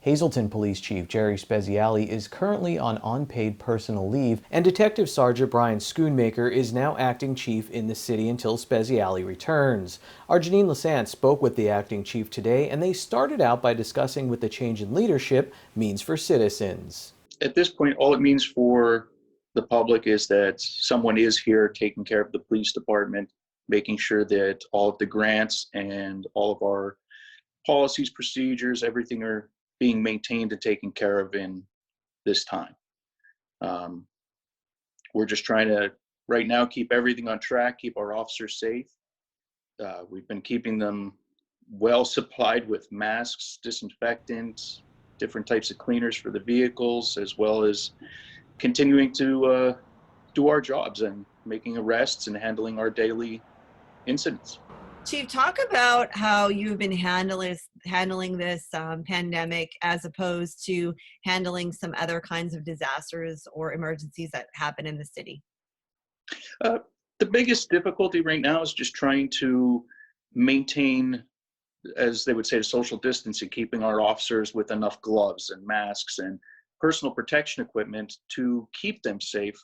Hazleton Police Chief Jerry Speziale is currently on unpaid personal leave, and Detective Sergeant Brian Schoonmaker is now acting chief in the city until Speziale returns. Our Janine Lassant spoke with the acting chief today, and they started out by discussing what the change in leadership means for citizens. At this point, all it means for the public is that someone is here taking care of the police department, making sure that all of the grants and all of our policies, procedures, everything are being maintained and taken care of in this time. We're just trying to, right now, keep everything on track, keep our officers safe. We've been keeping them well supplied with masks, disinfectants, different types of cleaners for the vehicles, as well as continuing to do our jobs and making arrests and handling our daily incidents. Chief, talk about how you've been handling this pandemic as opposed to handling some other kinds of disasters or emergencies that happen in the city. The biggest difficulty right now is just trying to maintain, as they would say, social distancing, keeping our officers with enough gloves and masks and personal protection equipment to keep them safe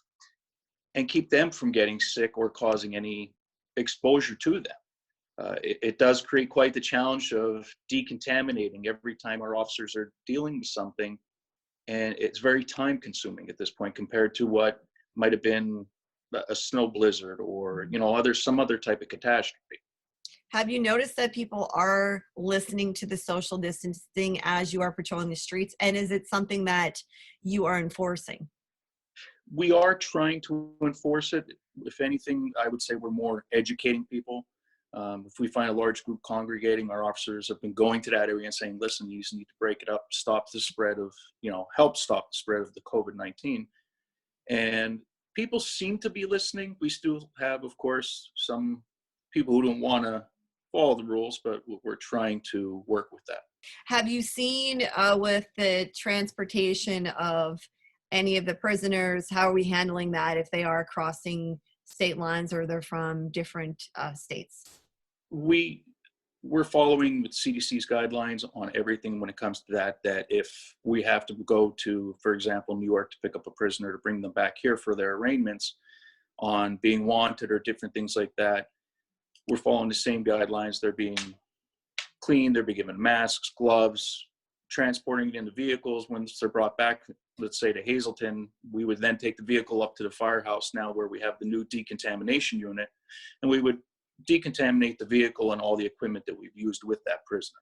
and keep them from getting sick or causing any exposure to them. It does create quite the challenge of decontaminating every time our officers are dealing with something, and it's very time consuming at this point compared to what might have been a snow blizzard or some other type of catastrophe. Have you noticed that people are listening to the social distancing as you are patrolling the streets, and is it something that you are enforcing? We are trying to enforce it. If anything, I would say we're more educating people. If we find a large group congregating, our officers have been going to that area and saying, listen, you just need to break it up, stop the spread of, help stop the spread of the COVID-19. And people seem to be listening. We still have, of course, some people who don't want to follow the rules, but we're trying to work with that. Have you seen with the transportation of any of the prisoners, how are we handling that if they are crossing state lines or they're from different states? We're following the CDC's guidelines on everything when it comes to that if we have to go to, for example, New York to pick up a prisoner to bring them back here for their arraignments on being wanted or different things like that, we're following the same guidelines. They're being cleaned, they're being given masks, gloves, transporting it in the vehicles. Once they're brought back, let's say to Hazleton, we would then take the vehicle up to the firehouse now where we have the new decontamination unit, and we would decontaminate the vehicle and all the equipment that we've used with that prisoner.